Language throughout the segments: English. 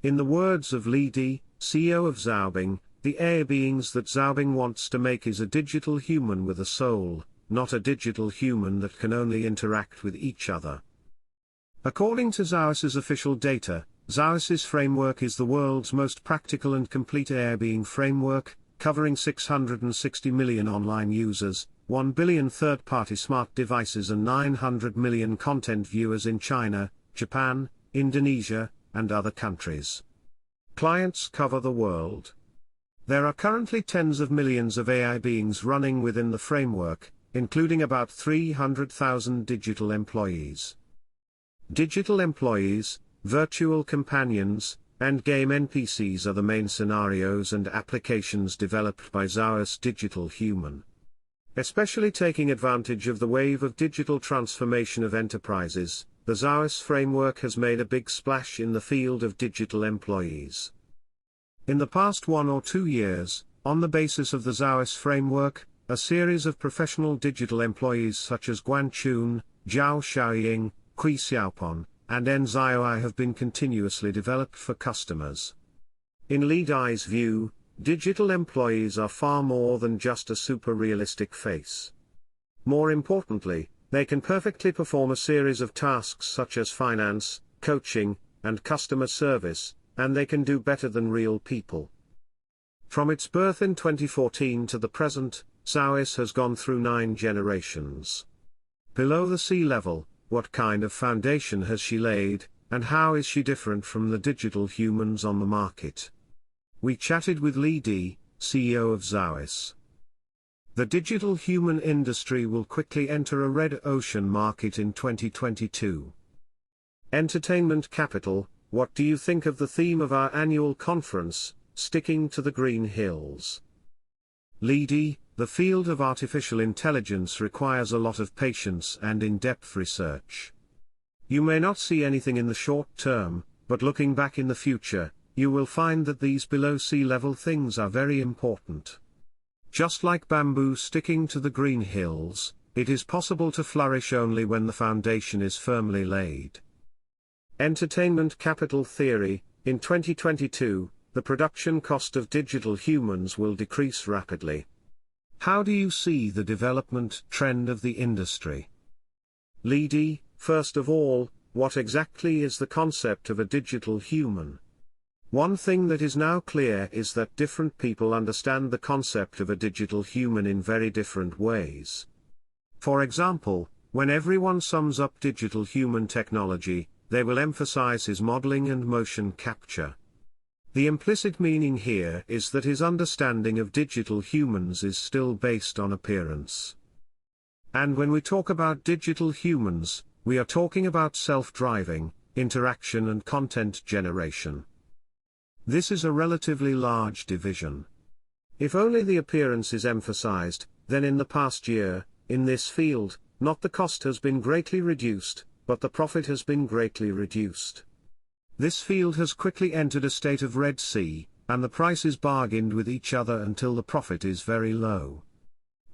In the words of Li Di, CEO of Xiaobing, the AI beings that Xiaobing wants to make is a digital human with a soul, not a digital human that can only interact with each other. According to Xiaoice's official data, Xiaoice's framework is the world's most practical and complete AI being framework, covering 660 million online users, 1 billion third-party smart devices and 900 million content viewers in China, Japan, Indonesia, and other countries. Clients cover the world. There are currently tens of millions of AI beings running within the framework, including about 300,000 digital employees. Digital employees, virtual companions, and game NPCs are the main scenarios and applications developed by Xiaoice Digital Human. Especially taking advantage of the wave of digital transformation of enterprises, the Xiaoice framework has made a big splash in the field of digital employees. In the past 1 or 2 years, on the basis of the Xiaoice framework, a series of professional digital employees such as Guan Chun, Zhao Xiaoying, Kui Xiaopon, and En Xiaoai have been continuously developed for customers. In Li Di's view, digital employees are far more than just a super-realistic face. More importantly, they can perfectly perform a series of tasks such as finance, coaching, and customer service, and they can do better than real people. From its birth in 2014 to the present, Xiaoice has gone through 9 generations. Below the sea level, what kind of foundation has she laid, and how is she different from the digital humans on the market? We chatted with Li Di, CEO of Xiaoice. The digital human industry will quickly enter a red ocean market in 2022. Entertainment capital. What do you think of the theme of our annual conference, Sticking to the Green Hills? Li Di, the field of artificial intelligence requires a lot of patience and in-depth research. You may not see anything in the short term, but looking back in the future, you will find that these below sea level things are very important. Just like bamboo sticking to the green hills, it is possible to flourish only when the foundation is firmly laid. Entertainment capital theory. In 2022, the production cost of digital humans will decrease rapidly. How do you see the development trend of the industry? Li Di, first of all, what exactly is the concept of a digital human? One thing that is now clear is that different people understand the concept of a digital human in very different ways. For example, when everyone sums up digital human technology, they will emphasize his modeling and motion capture. The implicit meaning here is that his understanding of digital humans is still based on appearance. And when we talk about digital humans, we are talking about self-driving, interaction and content generation. This is a relatively large division. If only the appearance is emphasized, then in the past year, in this field, not the cost has been greatly reduced, but the profit has been greatly reduced. This field has quickly entered a state of Red Sea, and the prices bargained with each other until the profit is very low.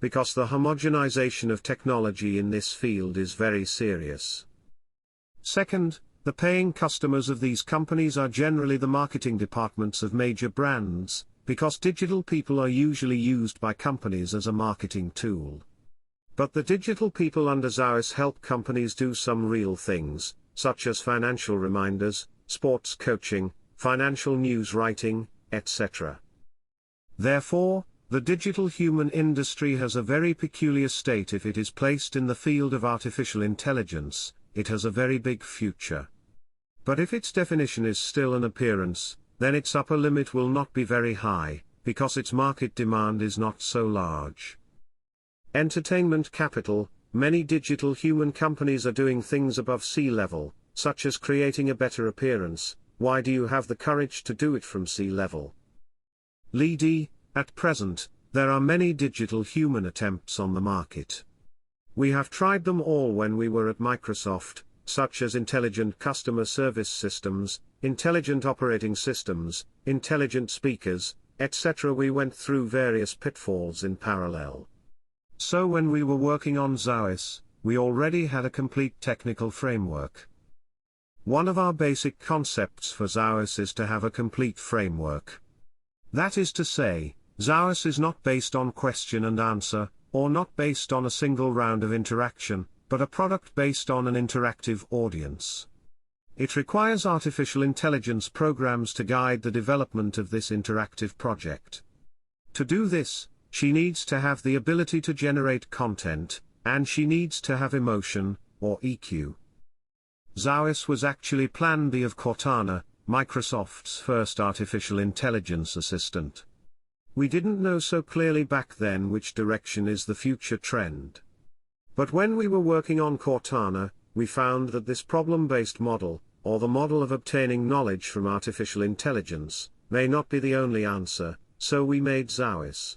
Because the homogenization of technology in this field is very serious. Second, the paying customers of these companies are generally the marketing departments of major brands, because digital people are usually used by companies as a marketing tool. But the digital people under Xiaoice help companies do some real things, such as financial reminders, sports coaching, financial news writing, etc. Therefore, the digital human industry has a very peculiar state. If it is placed in the field of artificial intelligence, it has a very big future. But if its definition is still an appearance, then its upper limit will not be very high, because its market demand is not so large. Entertainment capital. Many digital human companies are doing things above sea level, such as creating a better appearance. Why do you have the courage to do it from sea level? Li Di, at present, there are many digital human attempts on the market. We have tried them all when we were at Microsoft, such as intelligent customer service systems, intelligent operating systems, intelligent speakers, etc. We went through various pitfalls in parallel. So when we were working on Xiaoice, we already had a complete technical framework. One of our basic concepts for Xiaoice is to have a complete framework. That is to say, Xiaoice is not based on question and answer, or not based on a single round of interaction, but a product based on an interactive audience. It requires artificial intelligence programs to guide the development of this interactive project. To do this, she needs to have the ability to generate content, and she needs to have emotion, or EQ. Xiaoice was actually Plan B of Cortana, Microsoft's first artificial intelligence assistant. We didn't know so clearly back then which direction is the future trend. But when we were working on Cortana, we found that this problem-based model, or the model of obtaining knowledge from artificial intelligence, may not be the only answer, so we made Xiaoice.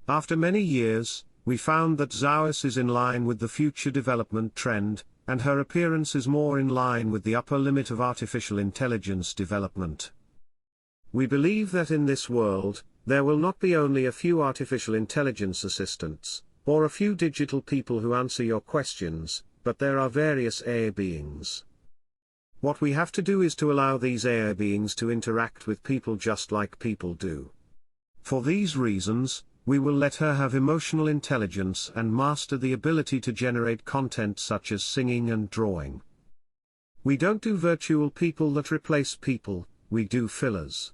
After many years, we found that Xiaoice is in line with the future development trend, and her appearance is more in line with the upper limit of artificial intelligence development. We believe that in this world, there will not be only a few artificial intelligence assistants, or a few digital people who answer your questions, but there are various AI beings. What we have to do is to allow these AI beings to interact with people just like people do. For these reasons, we will let her have emotional intelligence and master the ability to generate content such as singing and drawing. We don't do virtual people that replace people, we do fillers.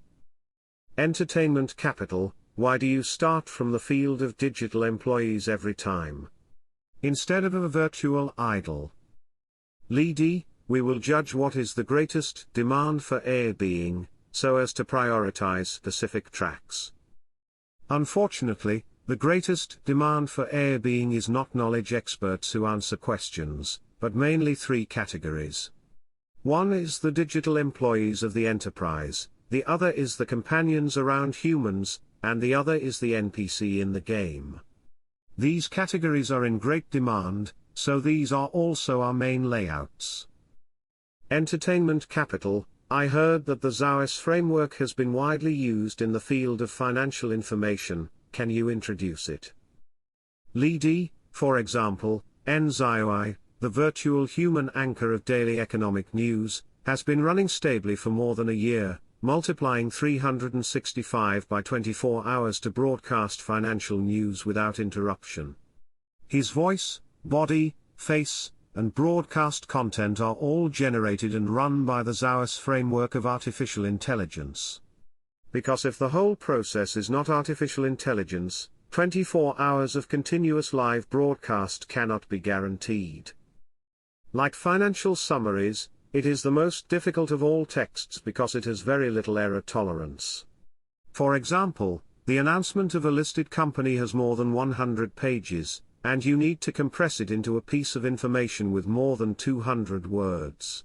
Entertainment capital, why do you start from the field of digital employees every time, instead of a virtual idol? Lidi, we will judge what is the greatest demand for AI being, so as to prioritize specific tracks. Unfortunately, the greatest demand for AI being is not knowledge experts who answer questions, but mainly three categories. One is the digital employees of the enterprise, the other is the companions around humans, and the other is the NPC in the game. These categories are in great demand, so these are also our main layouts. Entertainment capital, I heard that the Xiaoice framework has been widely used in the field of financial information, can you introduce it? Lidi, for example, Xiaoice, the virtual human anchor of daily economic news, has been running stably for more than a year, multiplying 365 by 24 hours to broadcast financial news without interruption. His voice, body, face, and broadcast content are all generated and run by the Xiaoice framework of artificial intelligence. Because if the whole process is not artificial intelligence, 24 hours of continuous live broadcast cannot be guaranteed. Like financial summaries, it is the most difficult of all texts because it has very little error tolerance. For example, the announcement of a listed company has more than 100 pages, and you need to compress it into a piece of information with more than 200 words.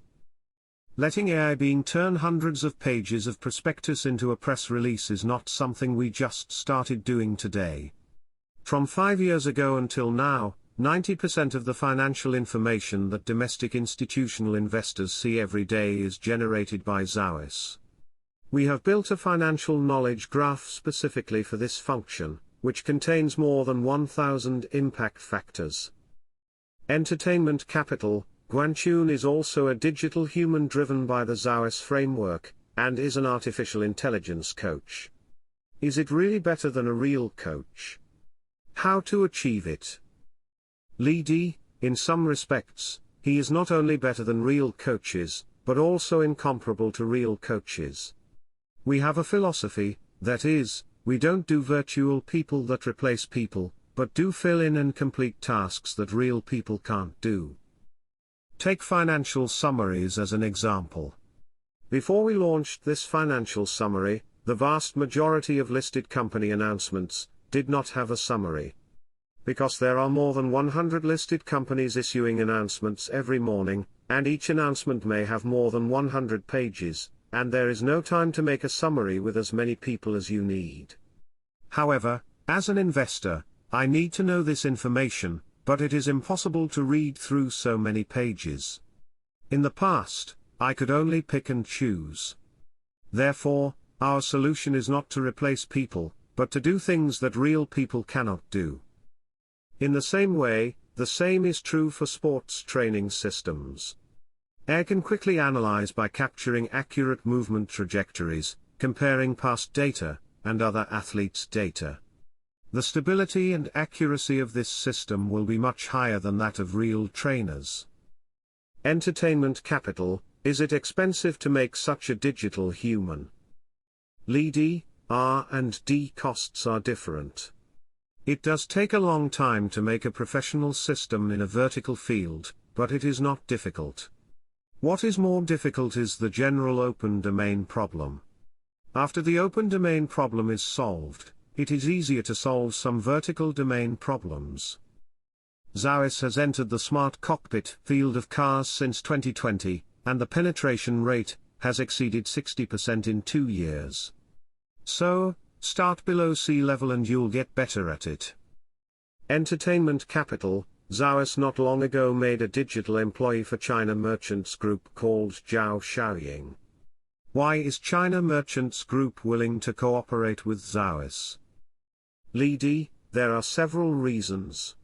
Letting AI being turn hundreds of pages of prospectus into a press release is not something we just started doing today. From 5 years ago until now, 90% of the financial information that domestic institutional investors see every day is generated by Xiaoice. We have built a financial knowledge graph specifically for this function, which contains more than 1,000 impact factors. Entertainment capital, Guanchun is also a digital human driven by the Xiaoice framework, and is an artificial intelligence coach. Is it really better than a real coach? How to achieve it? Lidi, in some respects, he is not only better than real coaches, but also incomparable to real coaches. We have a philosophy, that is, we don't do virtual people that replace people, but do fill in and complete tasks that real people can't do. Take financial summaries as an example. Before we launched this financial summary, the vast majority of listed company announcements did not have a summary. Because there are more than 100 listed companies issuing announcements every morning, and each announcement may have more than 100 pages, and there is no time to make a summary with as many people as you need. However, as an investor, I need to know this information, but it is impossible to read through so many pages. In the past, I could only pick and choose. Therefore, our solution is not to replace people, but to do things that real people cannot do. In the same way, the same is true for sports training systems. AI can quickly analyze by capturing accurate movement trajectories, comparing past data, and other athletes' data. The stability and accuracy of this system will be much higher than that of real trainers. Entertainment capital: is it expensive to make such a digital human? Li R&D costs are different. It does take a long time to make a professional system in a vertical field, but it is not difficult. What is more difficult is the general open domain problem. After the open domain problem is solved, it is easier to solve some vertical domain problems. Xiaoice has entered the smart cockpit field of cars since 2020, and the penetration rate has exceeded 60% in 2 years. So, start below sea level and you'll get better at it. Entertainment capital: Xiaoice not long ago made a digital employee for China Merchants Group called Xiaoying. Why is China Merchants Group willing to cooperate with Xiaoice? Li, there are several reasons.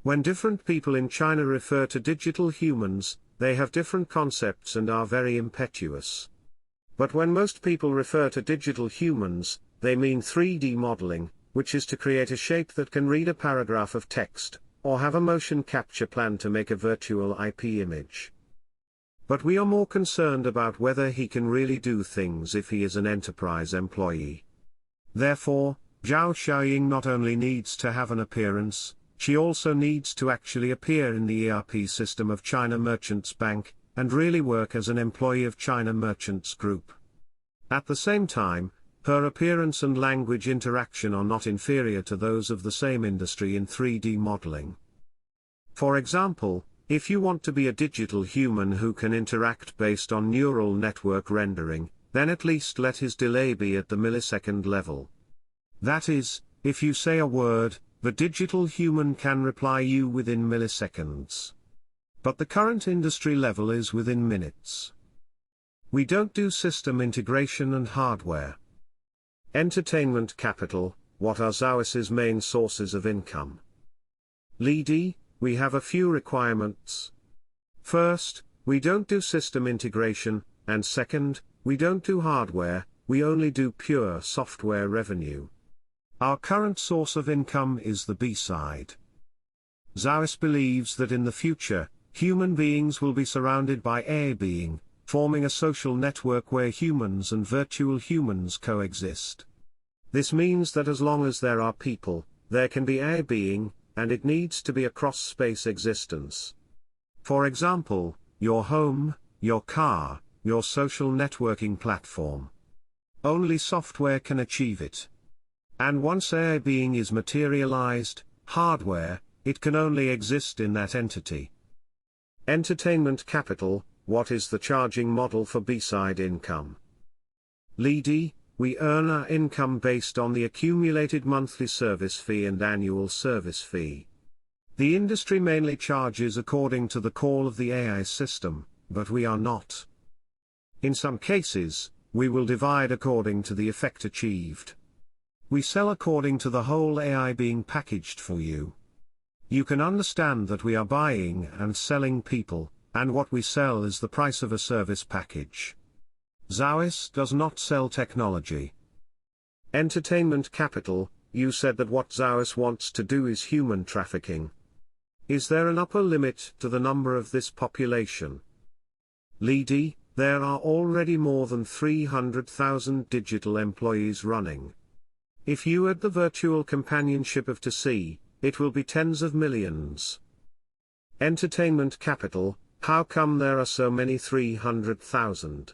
When different people in China refer to digital humans, they have different concepts and are very impetuous. But when most people refer to digital humans, they mean 3D modeling, which is to create a shape that can read a paragraph of text, or have a motion capture plan to make a virtual IP image. But we are more concerned about whether he can really do things if he is an enterprise employee. Therefore, Zhao Xiaoying not only needs to have an appearance, she also needs to actually appear in the ERP system of China Merchants Bank, and really work as an employee of China Merchants Group. At the same time, her appearance and language interaction are not inferior to those of the same industry in 3D modeling. For example, if you want to be a digital human who can interact based on neural network rendering, then at least let his delay be at the millisecond level. That is, if you say a word, the digital human can reply you within milliseconds. But the current industry level is within minutes. We don't do system integration and hardware. Entertainment capital: what are Xiaoice's main sources of income? Li, we have a few requirements. First, we don't do system integration, and second, we don't do hardware, we only do pure software revenue. Our current source of income is the B side. Xiaoice believes that in the future, human beings will be surrounded by AI being, forming a social network where humans and virtual humans coexist. This means that as long as there are people, there can be AI being, and it needs to be a cross-space existence. For example, your home, your car, your social networking platform. Only software can achieve it. And once AI being is materialized, hardware, it can only exist in that entity. Entertainment capital: what is the charging model for B-side income? Li, we earn our income based on the accumulated monthly service fee and annual service fee. The industry mainly charges according to the call of the AI system, but we are not. In some cases, we will divide according to the effect achieved. We sell according to the whole AI being packaged for you. You can understand that we are buying and selling people, and what we sell is the price of a service package. Xiaoice does not sell technology. Entertainment capital: you said that what Xiaoice wants to do is human trafficking. Is there an upper limit to the number of this population? Li, there are already more than 300,000 digital employees running. If you add the virtual companionship of TTS, it will be tens of millions. Entertainment capital: how come there are so many 300,000?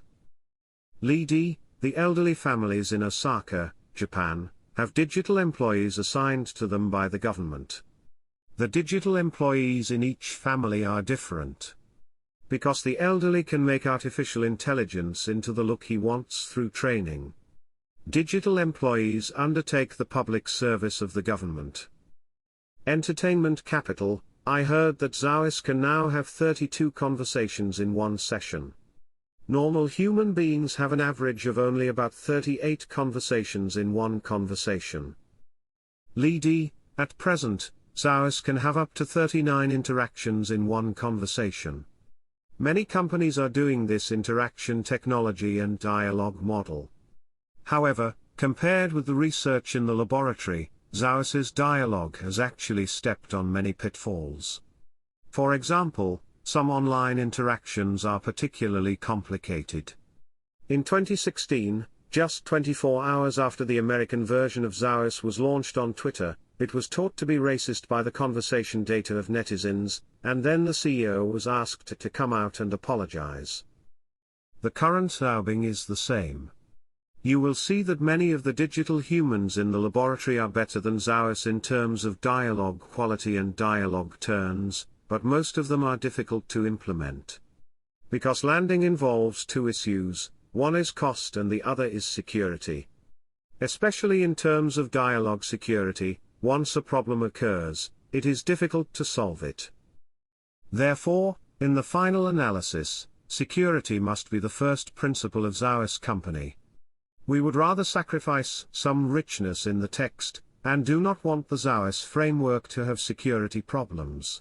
Li, the elderly families in Osaka, Japan, have digital employees assigned to them by the government. The digital employees in each family are different. Because the elderly can make artificial intelligence into the look he wants through training. Digital employees undertake the public service of the government. Entertainment capital: I heard that Xiaoice can now have 32 conversations in one session. Normal human beings have an average of only about 38 conversations in one conversation. Li, at present, Xiaoice can have up to 39 interactions in one conversation. Many companies are doing this interaction technology and dialogue model. However, compared with the research in the laboratory, Xiaoice's dialogue has actually stepped on many pitfalls. For example, some online interactions are particularly complicated. In 2016, just 24 hours after the American version of Xiaoice was launched on Twitter, it was taught to be racist by the conversation data of netizens, and then the CEO was asked to come out and apologize. The current Xiaobing is the same. You will see that many of the digital humans in the laboratory are better than Xiaoice in terms of dialogue quality and dialogue turns, but most of them are difficult to implement. Because landing involves two issues, one is cost and the other is security. Especially in terms of dialogue security, once a problem occurs, it is difficult to solve it. Therefore, in the final analysis, security must be the first principle of Xiaoice company. We would rather sacrifice some richness in the text, and do not want the Xiaoice framework to have security problems.